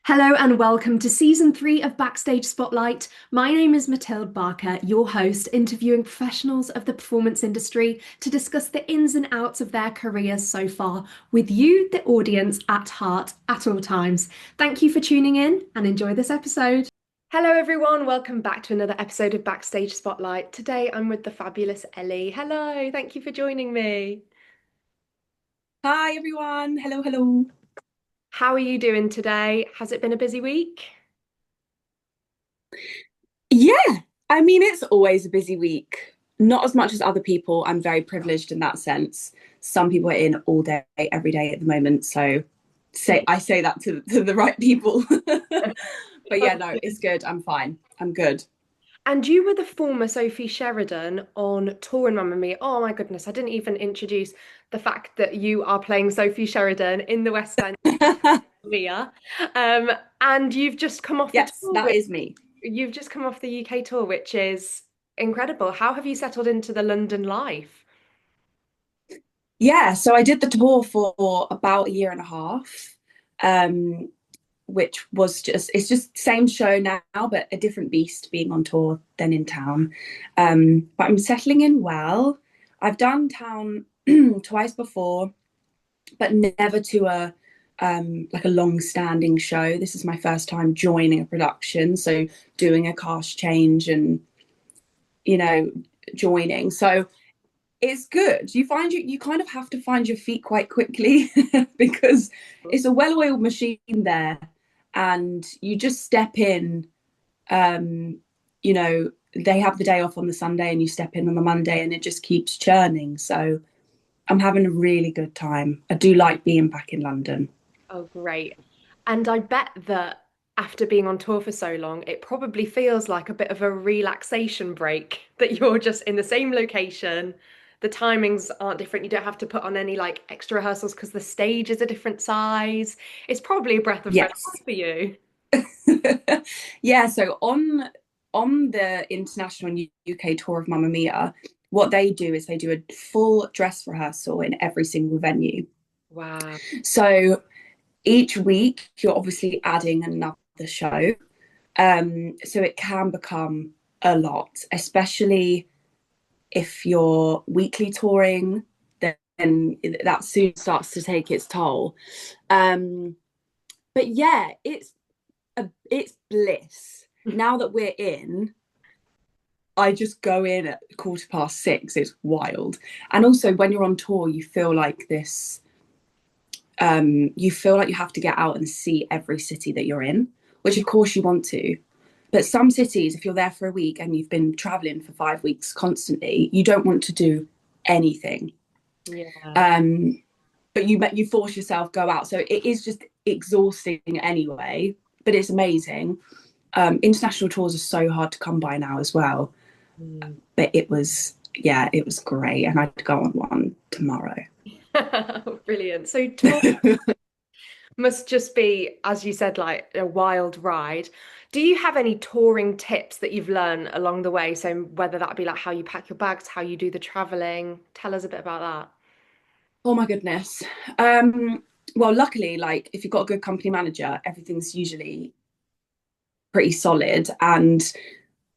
Hello and welcome to season 3 of Backstage Spotlight. My name is Mathilde Barker, your host, interviewing professionals of the performance industry to discuss the ins and outs of their careers so far, with you, the audience, at heart at all times. Thank you for tuning in and enjoy this episode. Hello, everyone. Welcome back to another episode of Backstage Spotlight. Today I'm with the fabulous Ellie. Hello, thank you for joining me. Hi everyone. Hello, hello. How are you doing today? Has it been a busy week? Yeah, I mean, it's always a busy week. Not as much as other people. I'm very privileged in that sense. Some people are in all day, every day at the moment. So I say that to the right people. But yeah, no, it's good. I'm fine. I'm good. And you were the former Sophie Sheridan on tour in Mamma Mia. Oh my goodness, I didn't even introduce the fact that you are playing Sophie Sheridan in the West End of Mia. Um, and you've just come off the Yes, tour that is me. you've just come off the UK tour, which is incredible. How have you settled into the London life? Yeah, so I did the tour for about a year and a half. Um, which was it's just same show now, but a different beast being on tour than in town. But I'm settling in well. I've done town twice before, but never to a like a long-standing show. This is my first time joining a production, so doing a cast change and you know joining. So it's good. You kind of have to find your feet quite quickly because it's a well-oiled machine there, and you just step in. Um, they have the day off on the Sunday, and you step in on the Monday, and it just keeps churning. So I'm having a really good time. I do like being back in London. Oh, great. And I bet that after being on tour for so long, it probably feels like a bit of a relaxation break that you're just in the same location. The timings aren't different. You don't have to put on any like extra rehearsals because the stage is a different size. It's probably a breath of fresh Yes. air for you. Yeah, so on the international UK tour of Mamma Mia, what they do is they do a full dress rehearsal in every single venue. Wow. So each week you're obviously adding another show. So it can become a lot, especially if you're weekly touring, then that soon starts to take its toll. Um, but yeah, it's bliss. Now that we're in, I just go in at 6:15. It's wild. And also when you're on tour, you feel like this you feel like you have to get out and see every city that you're in, which of course you want to. But some cities, if you're there for a week and you've been traveling for 5 weeks constantly, you don't want to do anything. Yeah. Um, but you force yourself go out, so it is just exhausting anyway. But it's amazing. International tours are so hard to come by now as well. Mm. But it was great, and I'd go on one tomorrow. Brilliant. So tour must just be, as you said, like a wild ride. Do you have any touring tips that you've learned along the way? So whether that be like how you pack your bags, how you do the traveling, tell us a bit about that. Oh my goodness. Well, luckily, like if you've got a good company manager, everything's usually pretty solid, and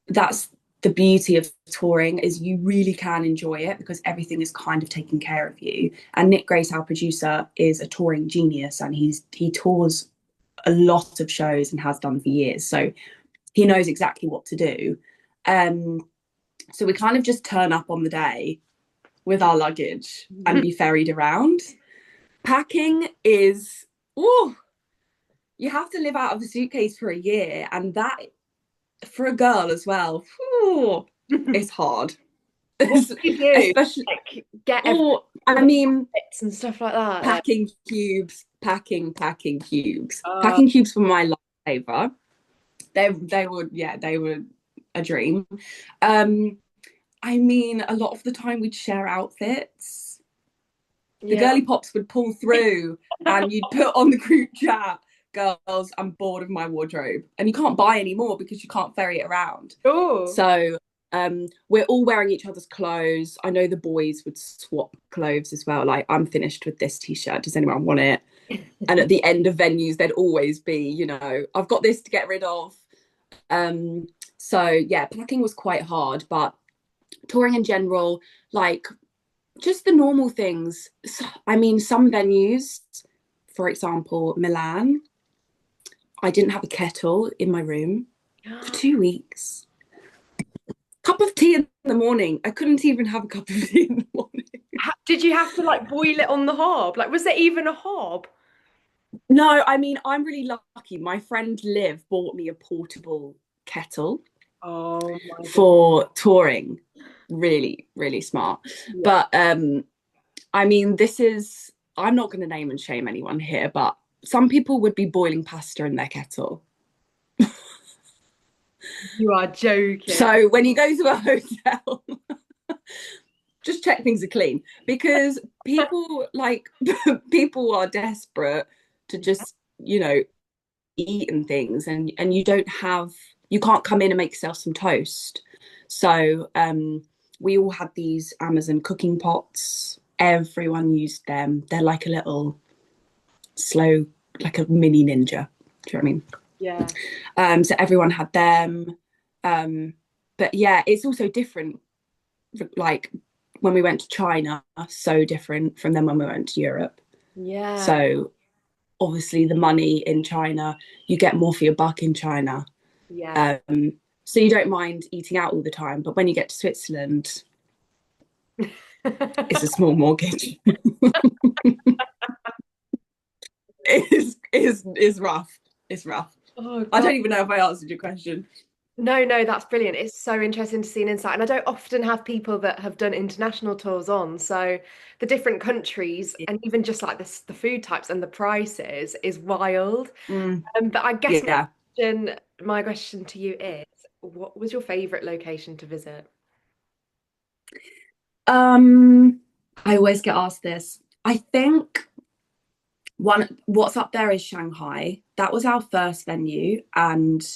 that's the beauty of touring is you really can enjoy it because everything is kind of taken care of you. And Nick Grace, our producer, is a touring genius, and he tours a lot of shows and has done for years. So he knows exactly what to do. Um, so we kind of just turn up on the day with our luggage and be ferried around. Packing is, oh, you have to live out of the suitcase for a year, and that for a girl as well, oh, it's hard. What do you do? Especially, Like get oh, all I the mean, bits and stuff like that. Like, packing cubes, packing cubes, uh, packing cubes for my lifesaver. They were a dream. Um, I mean, a lot of the time we'd share outfits. The yeah. girly pops would pull through, and you'd put on the group chat, "Girls, I'm bored of my wardrobe," and you can't buy any more because you can't ferry it around. Oh. So we're all wearing each other's clothes. I know the boys would swap clothes as well. Like, I'm finished with this t-shirt. Does anyone want it? And at the end of venues, there'd always be, I've got this to get rid of. So yeah, packing was quite hard, but touring in general, like just the normal things. I mean, some venues, for example, Milan, I didn't have a kettle in my room for 2 weeks. Cup of tea in the morning. I couldn't even have a cup of tea in the morning. Did you have to like boil it on the hob? Like, was there even a hob? No, I mean, I'm really lucky. My friend Liv bought me a portable kettle Oh my God. for touring. Really, really smart. Yeah. But I mean, I'm not going to name and shame anyone here, but some people would be boiling pasta in their kettle. You are joking. So when you go to a hotel, just check things are clean, because people people are desperate to just, eat and things, and you can't come in and make yourself some toast. So we all had these Amazon cooking pots. Everyone used them. They're like a little slow, like a mini ninja. Do you know what I mean? Yeah. So everyone had them. But yeah, it's also different. Like when we went to China, so different from then when we went to Europe. Yeah. So obviously the money in China, you get more for your buck in China. Yeah. So you don't mind eating out all the time. But when you get to Switzerland, it's a small mortgage. It's rough. It's rough. Oh I God. don't even know if I answered your question. No, that's brilliant. It's so interesting to see an insight. And I don't often have people that have done international tours on. So the different countries and even just like this, the food types and the prices is wild. Mm, But I guess yeah. my question to you is, what was your favorite location to visit? I always get asked this. I think what's up there is Shanghai. That was our first venue, and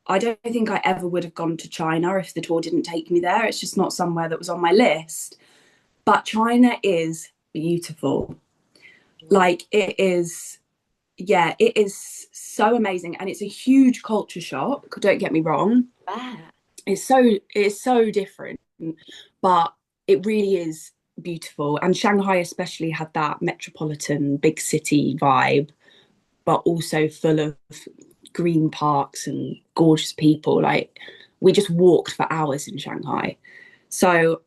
I don't think I ever would have gone to China if the tour didn't take me there. It's just not somewhere that was on my list. But China is beautiful. Like it is, yeah, it is so amazing, and it's a huge culture shock. Don't get me wrong. Ah, It's so different, but it really is beautiful. And Shanghai especially had that metropolitan big city vibe, but also full of green parks and gorgeous people. Like we just walked for hours in Shanghai. So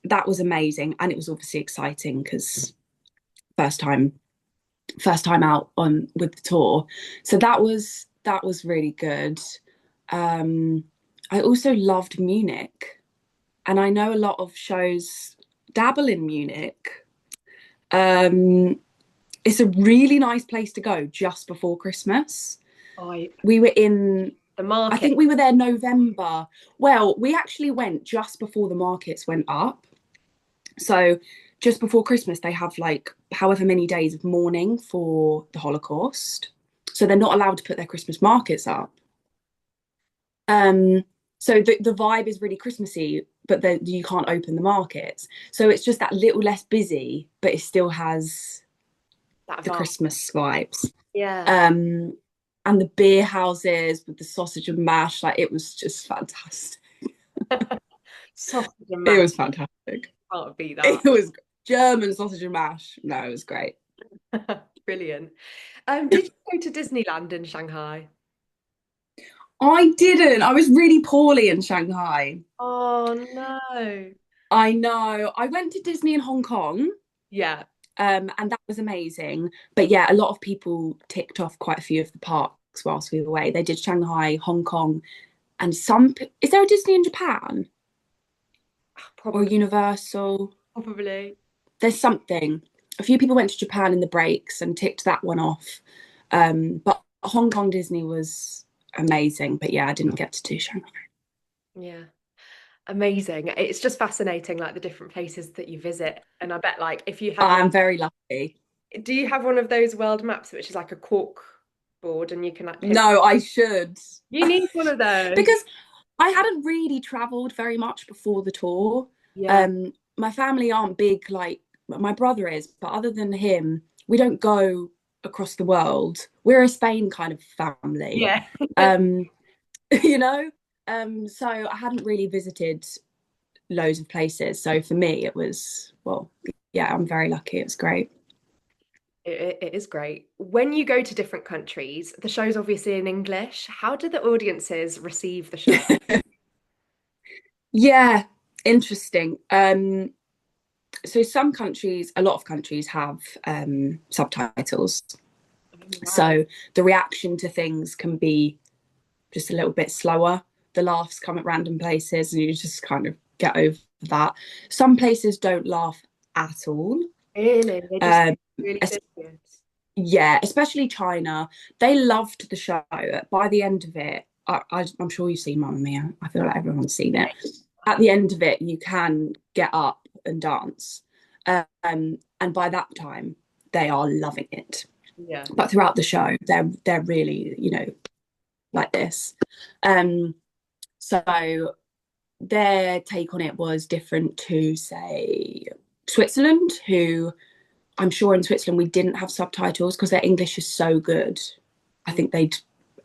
that was amazing. And it was obviously exciting because first time first time out on with the tour. So that was really good. Um I also loved Munich, and I know a lot of shows dabble in Munich. Um it's a really nice place to go just before Christmas. I We were in the I market. think we were there November. Well, we actually went just before the markets went up. So just before Christmas, they have like however many days of mourning for the Holocaust. So they're not allowed to put their Christmas markets up. Um, so the vibe is really Christmassy, but you can't open the markets. So it's just that little less busy, but it still has That the vibe. Christmas vibes. Yeah. Um, and the beer houses with the sausage and mash, like it was just fantastic. Sausage and It mash. was fantastic. Can't beat that. It was German sausage and mash. No, it was great. Brilliant. Did you go to Disneyland in Shanghai? I didn't. I was really poorly in Shanghai. Oh no. I know. I went to Disney in Hong Kong, Yeah. and that was amazing. But yeah, a lot of people ticked off quite a few of the parks whilst we were away. They did Shanghai, Hong Kong, and is there a Disney in Japan or Probably. Universal? Probably. There's something. A few people went to Japan in the breaks and ticked that one off. But Hong Kong Disney was amazing. But yeah, I didn't get to do Shanghai. Yeah. Amazing. It's just fascinating, like the different places that you visit. And I bet, like, if you have one, I'm very lucky. do you have one of those world maps, which is like a cork board, and you can like pin? No, I should. You need one of those. Because I hadn't really travelled very much before the tour. Yeah. My family aren't big, like my brother is, but other than him, we don't go across the world. We're a Spain kind of family. Yeah. You know? So I hadn't really visited loads of places. So for me, it was, well, yeah, I'm very lucky. It was great. It is great. When you go to different countries, the show's obviously in English. How do the audiences receive the show? Yeah, interesting. So some countries, a lot of countries have subtitles. Wow. So the reaction to things can be just a little bit slower. The laughs come at random places and you just kind of get over that. Some places don't laugh at all. Really? They just Um, really es- serious. yeah, especially China. They loved the show. By the end of it, I'm sure you've seen Mamma Mia. I feel like everyone's seen it. At the end of it, you can get up and dance. And by that time, they are loving it. Yeah. But throughout the show, they're really, like this. So their take on it was different to, say, Switzerland, who I'm sure in Switzerland we didn't have subtitles because their English is so good. I think they'd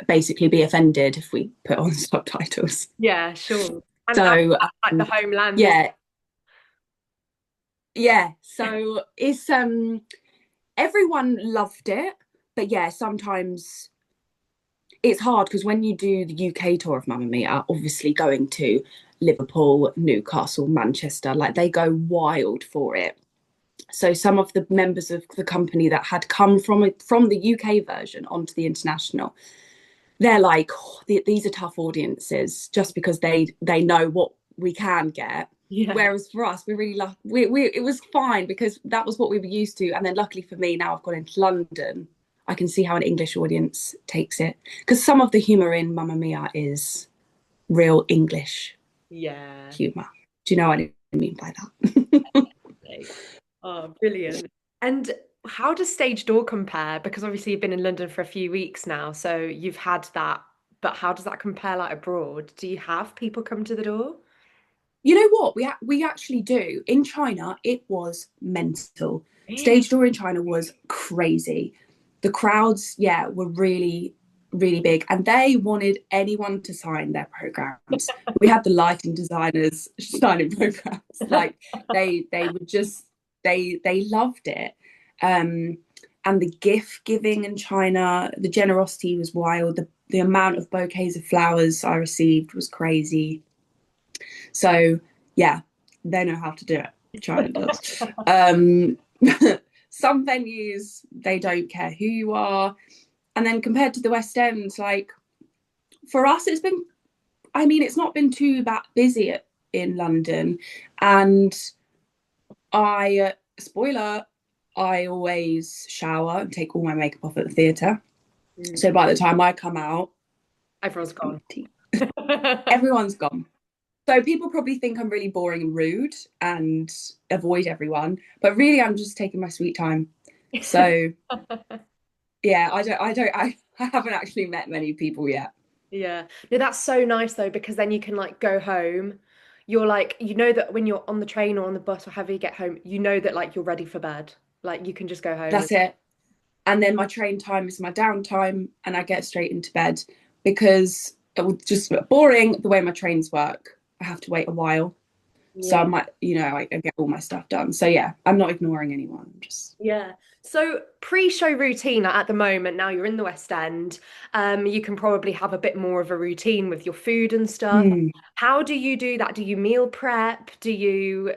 basically be offended if we put on subtitles. Yeah, sure. And So that's like the homeland. yeah. So it's everyone loved it, but yeah, sometimes it's hard because when you do the UK tour of Mamma Mia, obviously going to Liverpool, Newcastle, Manchester, like they go wild for it. So some of the members of the company that had come from the UK version onto the international, they're like, oh, these are tough audiences just because they know what we can get. Yeah. Whereas for us, we really love it was fine because that was what we were used to. And then luckily for me, now I've gone into London, I can see how an English audience takes it. Because some of the humour in Mamma Mia is real English humour. Do you know what I mean by that? Oh, brilliant. And how does Stage Door compare? Because obviously you've been in London for a few weeks now, so you've had that, but how does that compare like abroad? Do you have people come to the door? You know what? We actually do. In China, it was mental. Stage Door in China was crazy. The crowds, yeah, were really, really big. And they wanted anyone to sign their programs. We had the lighting designers signing programs. Like they would just they loved it. And the gift giving in China, the generosity was wild. The amount of bouquets of flowers I received was crazy. So yeah, they know how to do it. China does. Some venues they don't care who you are, and then compared to the West End, like for us, it's not been too busy in London, and spoiler, I always shower and take all my makeup off at the theatre. So by the time I come out, everyone's gone. Everyone's gone. So people probably think I'm really boring and rude and avoid everyone, but really I'm just taking my sweet time. So yeah, I haven't actually met many people yet. Yeah. No, that's so nice though, because then you can like go home. You're like, you know that when you're on the train or on the bus or however you get home, you know that like you're ready for bed. Like you can just go home. That's it. And then my train time is my downtime and I get straight into bed because it would just boring the way my trains work. I have to wait a while. So I might, I get all my stuff done. So yeah, I'm not ignoring anyone. Yeah. So pre-show routine, like at the moment, now you're in the West End, you can probably have a bit more of a routine with your food and stuff. How do you do that? Do you meal prep? Do you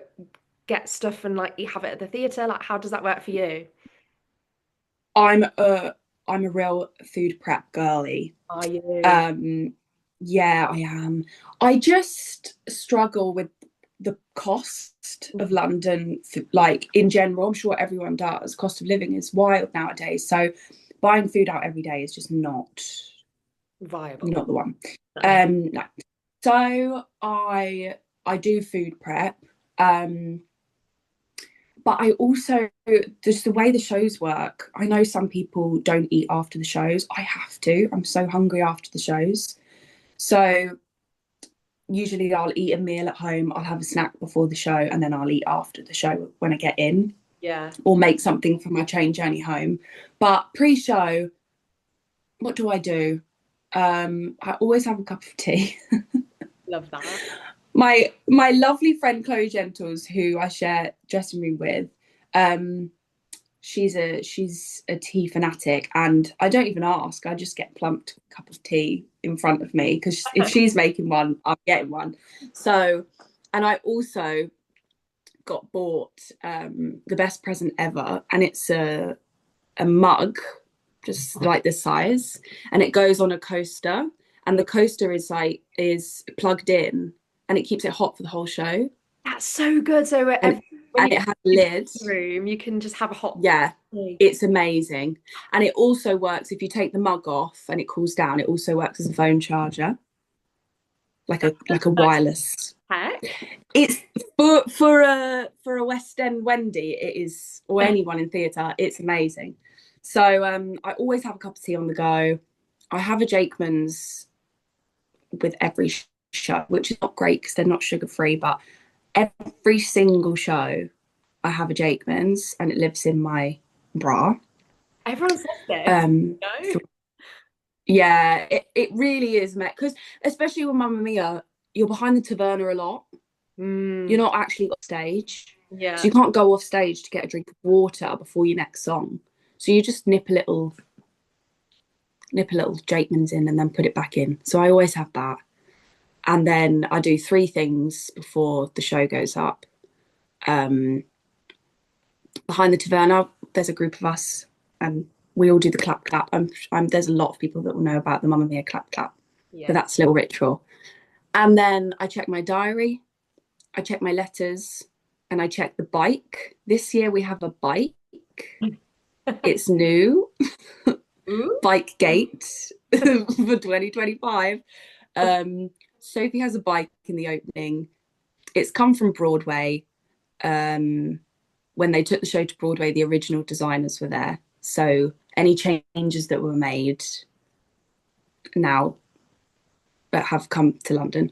get stuff and like you have it at the theatre? Like how does that work for you? I'm a real food prep girly. Are you? Yeah, I am. I just struggle with the cost of London, like in general. I'm sure everyone does. Cost of living is wild nowadays. So buying food out every day is just not Viable. Not the one. No. So I do food prep. But I also, just the way the shows work, I know some people don't eat after the shows. I have to. I'm so hungry after the shows. So usually I'll eat a meal at home, I'll have a snack before the show, and then I'll eat after the show when I get in. Yeah. or make something for my train journey home. But pre-show, what do? I always have a cup of tea. Love that. My lovely friend Chloe Gentles, who I share dressing room with, she's a tea fanatic, and I don't even ask. I just get plumped a cup of tea in front of me, because if she's making one, I'm getting one. So, and I also got bought the best present ever, and it's a mug, just like this size, and it goes on a coaster, and the coaster is plugged in, and it keeps it hot for the whole show. That's so good. So And when you it has a lid. room, you can just have a hot Yeah, tea. it's amazing. And it also works if you take the mug off and it cools down. It also works as a phone charger, like a wireless. Heck. It's for a West End Wendy, it is, or anyone in theatre, it's amazing. So I always have a cup of tea on the go. I have a Jakeman's with every show, which is not great because they're not sugar free, but every single show I have a Jakeman's, and it lives in my bra. Everyone says this. No? Yeah, it really is, mate. Because especially with Mamma Mia, you're behind the taverna a lot. You're not actually off stage. Yeah. So you can't go off stage to get a drink of water before your next song. So you just nip a little Jakeman's in and then put it back in. So I always have that. And then I do 3 things before the show goes up. Behind the taverna, there's a group of us, and we all do the clap clap. There's a lot of people that will know about the Mamma Mia clap clap, but that's a little ritual. And then I check my diary, I check my letters, and I check the bike. This year we have a bike. It's new. Bike gate for 2025. Sophie has a bike in the opening. It's come from Broadway. When they took the show to Broadway, the original designers were there. So any changes that were made now have come to London.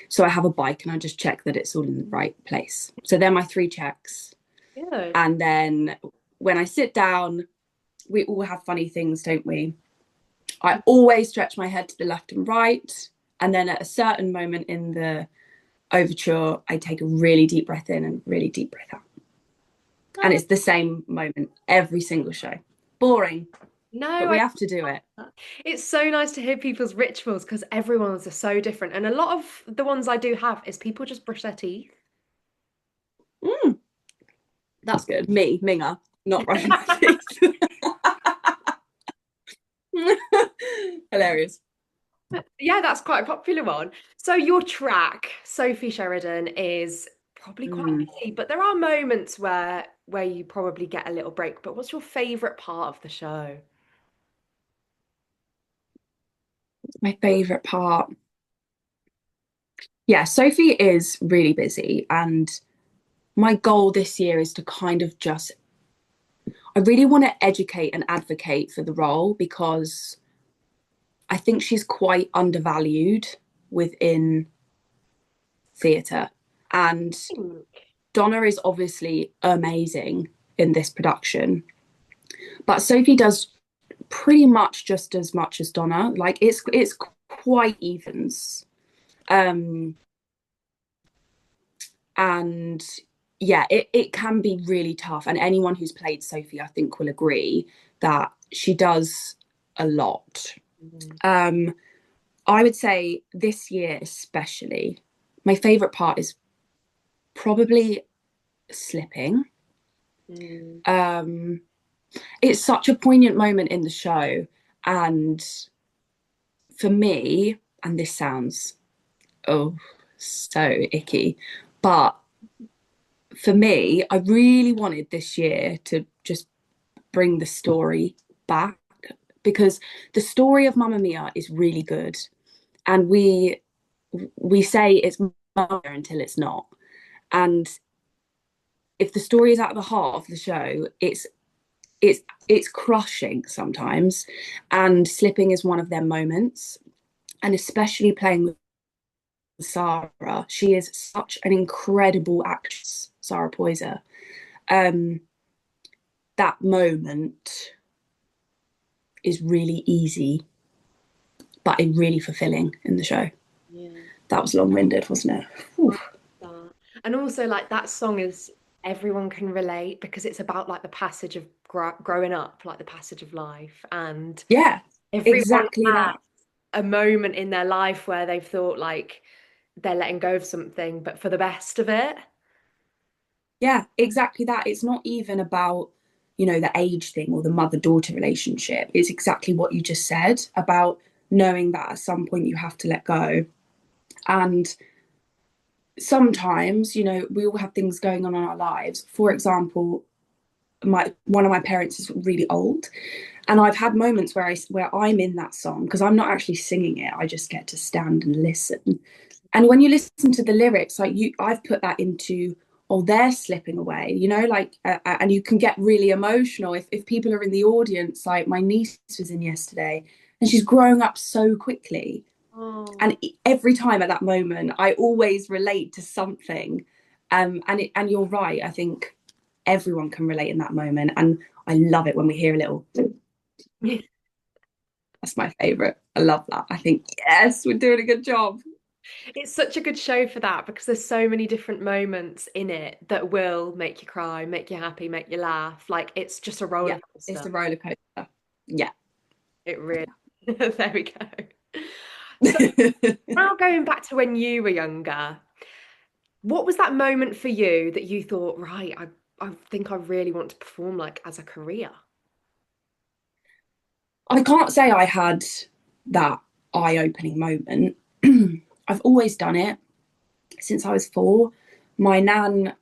So I have a bike, and I just check that it's all in the right place. So they're my 3 checks. Good. And then when I sit down, we all have funny things, don't we? I always stretch my head to the left and right. And then at a certain moment in the overture, I take a really deep breath in and really deep breath out. And it's the same moment every single show. Boring. No, but we have to do it. It's so nice to hear people's rituals, because everyone's are so different. And a lot of the ones I do have is people just brush their teeth. That's good. Me, Minga, not brushing my teeth. Hilarious. Yeah, that's quite a popular one. So your track, Sophie Sheridan, is probably quite busy, but there are moments where you probably get a little break. But what's your favourite part of the show? My favourite part. Yeah, Sophie is really busy, and my goal this year is to kind of just, I really want to educate and advocate for the role, because I think she's quite undervalued within theatre. And Donna is obviously amazing in this production, but Sophie does pretty much just as much as Donna. Like it's quite evens. And yeah, it can be really tough. And anyone who's played Sophie, I think, will agree that she does a lot. I would say this year especially, my favourite part is probably slipping. It's such a poignant moment in the show, and for me, and this sounds so icky, but for me, I really wanted this year to just bring the story back, because the story of Mamma Mia is really good, and we say it's Mamma Mia until it's not. And if the story is at the heart of the show, it's crushing sometimes, and slipping is one of their moments. And especially playing with Sarah, she is such an incredible actress, Sarah Poyser. that moment is really easy, but it's really fulfilling in the show. Yeah. That was long-winded, wasn't it? Oof. And also, like, that song is everyone can relate because it's about like the passage of growing up, like the passage of life, and Yeah, everyone exactly has that. a moment in their life where they've thought like they're letting go of something, but for the best of it. Yeah, exactly that. It's not even about, the age thing or the mother-daughter relationship. It's exactly what you just said about knowing that at some point you have to let go. And sometimes, we all have things going on in our lives. For example, one of my parents is really old, and I've had moments where I'm in that song because I'm not actually singing it. I just get to stand and listen. And when you listen to the lyrics, like I've put that into, oh, they're slipping away, and you can get really emotional if people are in the audience. Like my niece was in yesterday, and she's growing up so quickly. Oh. And every time at that moment, I always relate to something. And you're right. I think everyone can relate in that moment, and I love it when we hear a little. That's my favorite. I love that. I think yes, we're doing a good job. It's such a good show for that because there's so many different moments in it that will make you cry, make you happy, make you laugh. Like it's just a roller Yeah, it's coaster. a roller coaster. Yeah. It really. There we go. So now going back to when you were younger, what was that moment for you that you thought, right, I think I really want to perform like as a career? I can't say I had that eye-opening moment. I've always done it since I was 4. My nan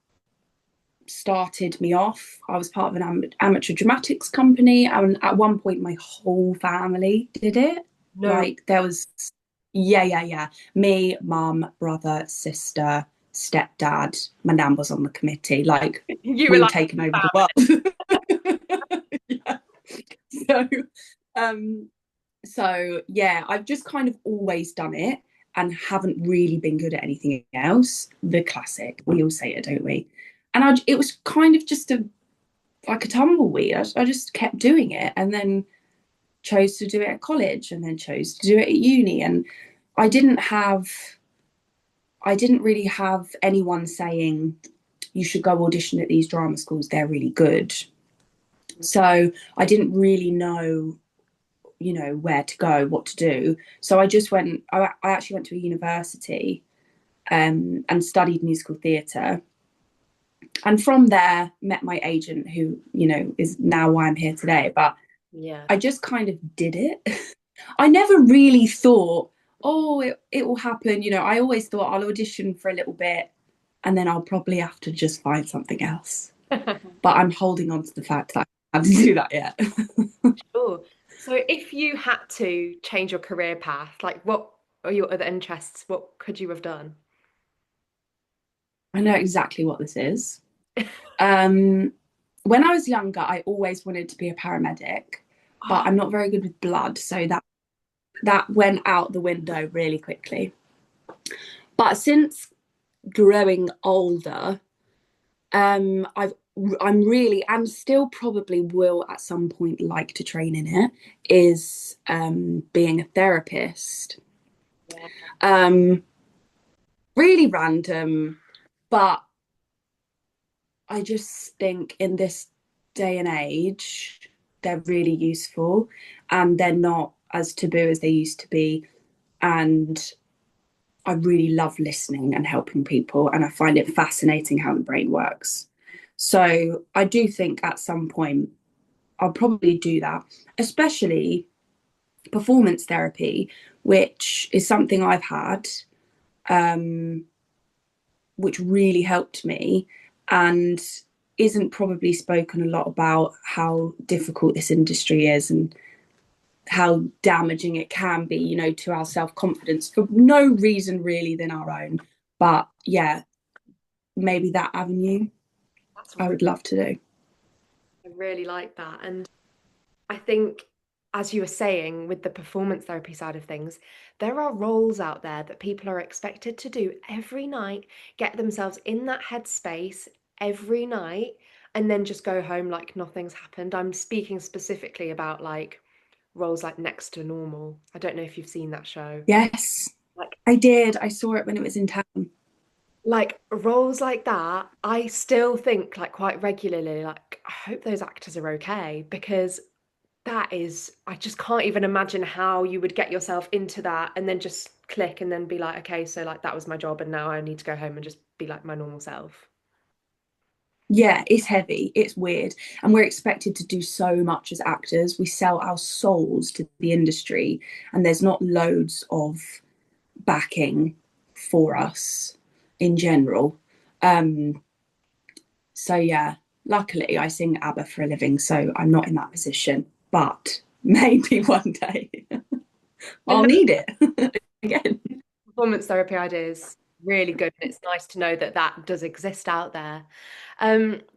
started me off. I was part of an amateur dramatics company, and at one point my whole family did it. No. Like there was, yeah. Me, mum, brother, sister, stepdad. My nan was on the committee. Like You were we were like, taking over the world. Yeah. So, um, yeah, I've just kind of always done it and haven't really been good at anything else. The classic, we all say it, don't we? And it was kind of just like a tumbleweed. I just kept doing it, and then chose to do it at college, and then chose to do it at uni. And I didn't have, I didn't really have anyone saying you should go audition at these drama schools. They're really good. So I didn't really know where to go, what to do. So I just went. I actually went to a university and studied musical theatre, and from there met my agent, who is now why I'm here today. But yeah. I just kind of did it. I never really thought, oh, it will happen. I always thought I'll audition for a little bit, and then I'll probably have to just find something else. But I'm holding on to the fact that I have to do that yet. Sure. So if you had to change your career path, like what are your other interests? What could you have done? I know exactly what this is. Um, when I was younger, I always wanted to be a paramedic, but I'm not very good with blood, so that went out the window really quickly. But since growing older, I'm really, and still probably will at some point like to train in it, is being a therapist. Yeah. Really random, but I just think in this day and age, they're really useful, and they're not as taboo as they used to be. And I really love listening and helping people, and I find it fascinating how the brain works. So I do think at some point I'll probably do that, especially performance therapy, which is something I've had, um, which really helped me, and isn't probably spoken a lot about how difficult this industry is and how damaging it can be, to our self-confidence for no reason really than our own. But yeah, maybe that avenue That's I would love to do. I really like that. And I think, as you were saying, with the performance therapy side of things, there are roles out there that people are expected to do every night, get themselves in that headspace every night. and then just go home like nothing's happened. I'm speaking specifically about like roles like Next to Normal. I don't know if you've seen that show. Yes, Like I did. I saw it when it was in town. roles like that, I still think like quite regularly, like I hope those actors are okay because that is, I just can't even imagine how you would get yourself into that and then just click and then be like, okay, so like that was my job and now I need to go home and just be like my normal self. Yeah, it's heavy, it's weird, and we're expected to do so much as actors. We sell our souls to the industry, and there's not loads of backing for us in general. Um, so yeah, luckily I sing ABBA for a living, so I'm not in that position. But maybe one day I I'll love need it again. performance therapy ideas. Really good. And it's nice to know that that does exist out there.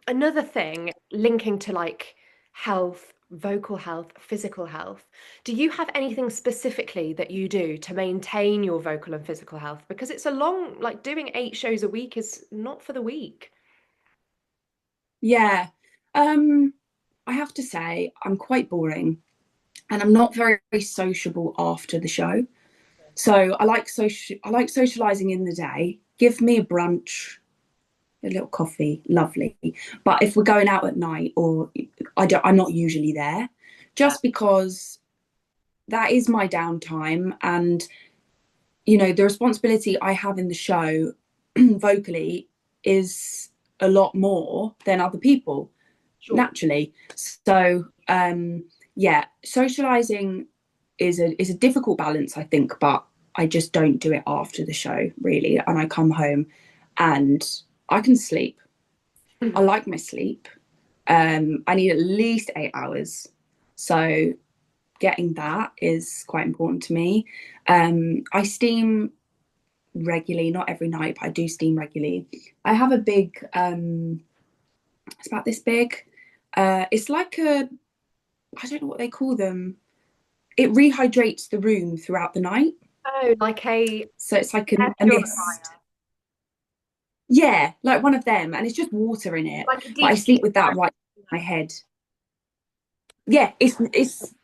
Another thing linking to like health, vocal health, physical health. Do you have anything specifically that you do to maintain your vocal and physical health? Because it's a long, like doing 8 shows a week is not for the weak. Yeah, um, I have to say I'm quite boring, and I'm not very sociable after the show. So I like socializing in the day. Give me a brunch, a little coffee, lovely. But if we're going out at night, or I'm not usually there, Yeah, just because that is my downtime, and the responsibility I have in the show vocally is a lot more than other people sure. naturally. So yeah, socializing is a difficult balance, I think, but I just don't do it after the show really, and I come home and I can sleep. I like my sleep. I need at least 8 hours, so getting that is quite important to me. I steam regularly, not every night, but I do steam regularly. I have a big it's about this big, it's like a, I don't know what they call them. It rehydrates the room throughout the night. Oh, like a So it's like air a mist. purifier, Yeah, like one of them. And it's just water in it. like a But I deep sleep sleep. with that right in my head. Yeah, it's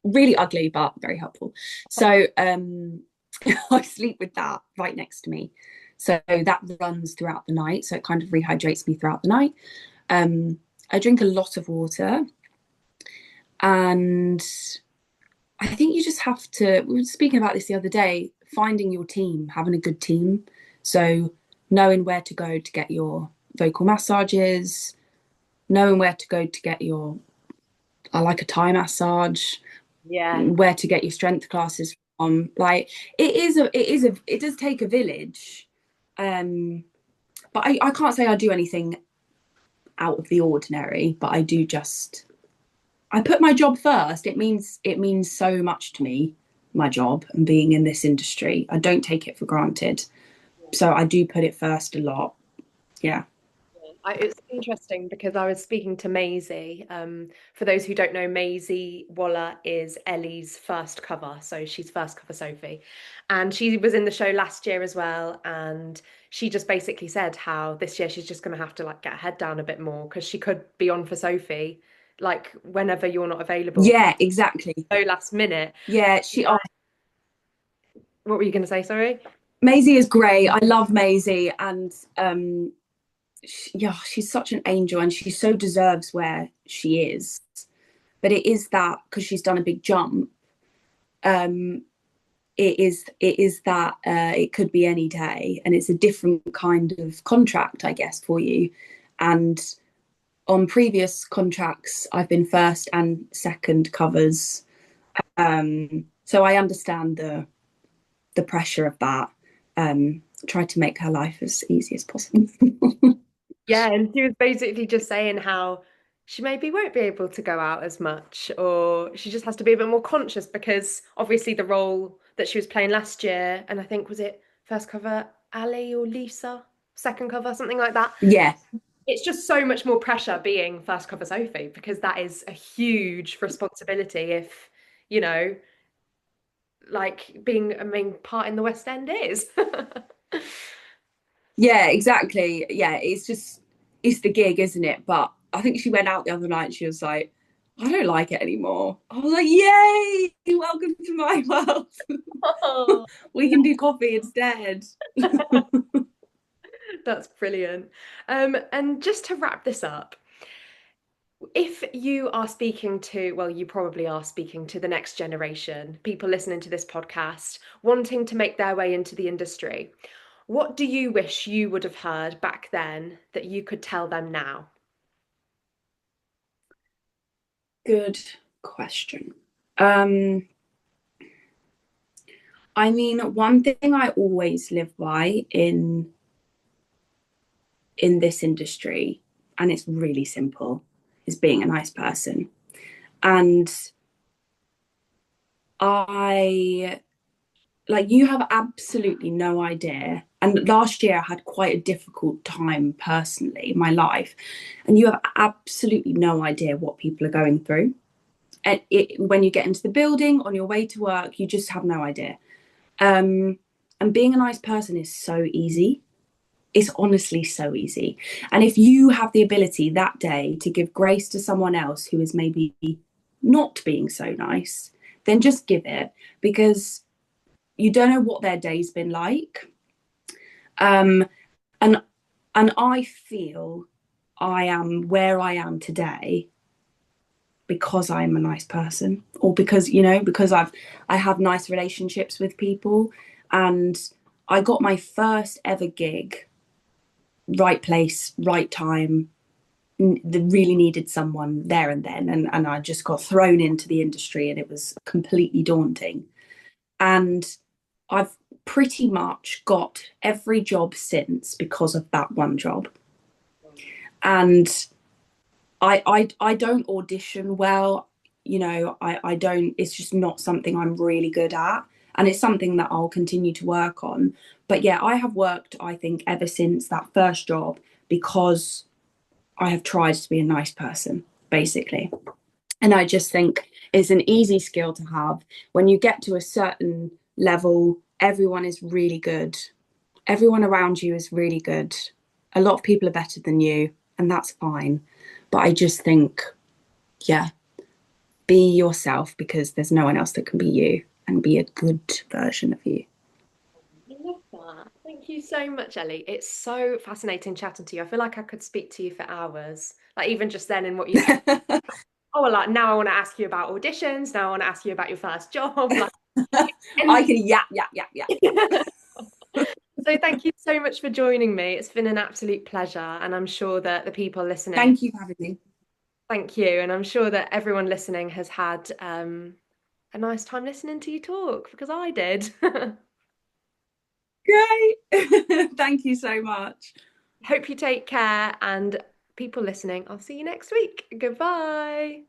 really ugly, but very helpful. So I sleep with that right next to me. So that runs throughout the night. So it kind of rehydrates me throughout the night. I drink a lot of water, and I think you just have to, we were speaking about this the other day, finding your team, having a good team. So knowing where to go to get your vocal massages, knowing where to go to get your, I like a Thai massage, Yeah. where to get your strength classes from. Like it does take a village. Um, but I can't say I do anything out of the ordinary, but I put my job first. It means so much to me, my job and being in this industry. I don't take it for granted. So I do put it first a lot. Yeah. It's interesting because I was speaking to Maisie. For those who don't know, Maisie Waller is Ellie's first cover. So she's first cover Sophie. And she was in the show last year as well. And she just basically said how this year she's just going to have to like get her head down a bit more because she could be on for Sophie like whenever you're not available. Yeah, exactly. So last minute. Yeah, What were you going to say? Sorry. Maisie is great. I love Maisie, and yeah, she's such an angel, and she so deserves where she is. But it is that because she's done a big jump. Um, it is that it could be any day, and it's a different kind of contract, I guess, for you. And on previous contracts, I've been first and second covers, so I understand the pressure of that. Try to make her life as easy as possible. Yeah, and she was basically just saying how she maybe won't be able to go out as much, or she just has to be a bit more conscious because obviously the role that she was playing last year, and I think was it first cover Ali or Lisa, second cover, something like that. Yeah, It's just so much more pressure being first cover Sophie because that is a huge responsibility if, you know, like being a main part in the West End is. yeah, exactly. Yeah, it's just it's the gig, isn't it? But I think she went out the other night and she was like, I don't like it anymore. I was like, yay, welcome to my world. Oh, We can do coffee instead. that's brilliant. And just to wrap this up, if you are speaking to, well, you probably are speaking to the next generation, people listening to this podcast, wanting to make their way into the industry, what do you wish you would have heard back then that you could tell them now? Good question. I mean, one thing I always live by in this industry, and it's really simple, is being a nice person. And I like you have absolutely no idea. And last year I had quite a difficult time personally in my life, and you have absolutely no idea what people are going through. And when you get into the building on your way to work, you just have no idea. And being a nice person is so easy. It's honestly so easy. And if you have the ability that day to give grace to someone else who is maybe not being so nice, then just give it, because you don't know what their day's been like. Um, and and I feel I am where I am today because I'm a nice person, or because because I have nice relationships with people. And I got my first ever gig, right place, right time. Really needed someone there and then, and I just got thrown into the industry, and it was completely daunting. And I've pretty much got every job since because of that one job. And I don't audition well, I don't, it's just not something I'm really good at. And it's something that I'll continue to work on. But yeah, I have worked, I think, ever since that first job because I have tried to be a nice person, basically. And I just think it's an easy skill to have. When you get to a certain level, everyone is really good. Everyone around you is really good. A lot of people are better than you, and that's fine. But I just think, yeah, be yourself, because there's no one else that can be you, and be a good version of you. I love that. Thank you so much, Ellie. It's so fascinating chatting to you. I feel like I could speak to you for hours. Like even just then in what you said. Oh, well, like now I want to ask you about auditions. Now I want to ask you about your first job. Like, I and can yap, yap, yap, yap. so thank you so much for joining me. It's been an absolute pleasure, and I'm sure that the people listening, Thank you for having me. thank you, and I'm sure that everyone listening has had a nice time listening to you talk because I did. Great. Thank you so much. Hope you take care, and people listening, I'll see you next week. Goodbye.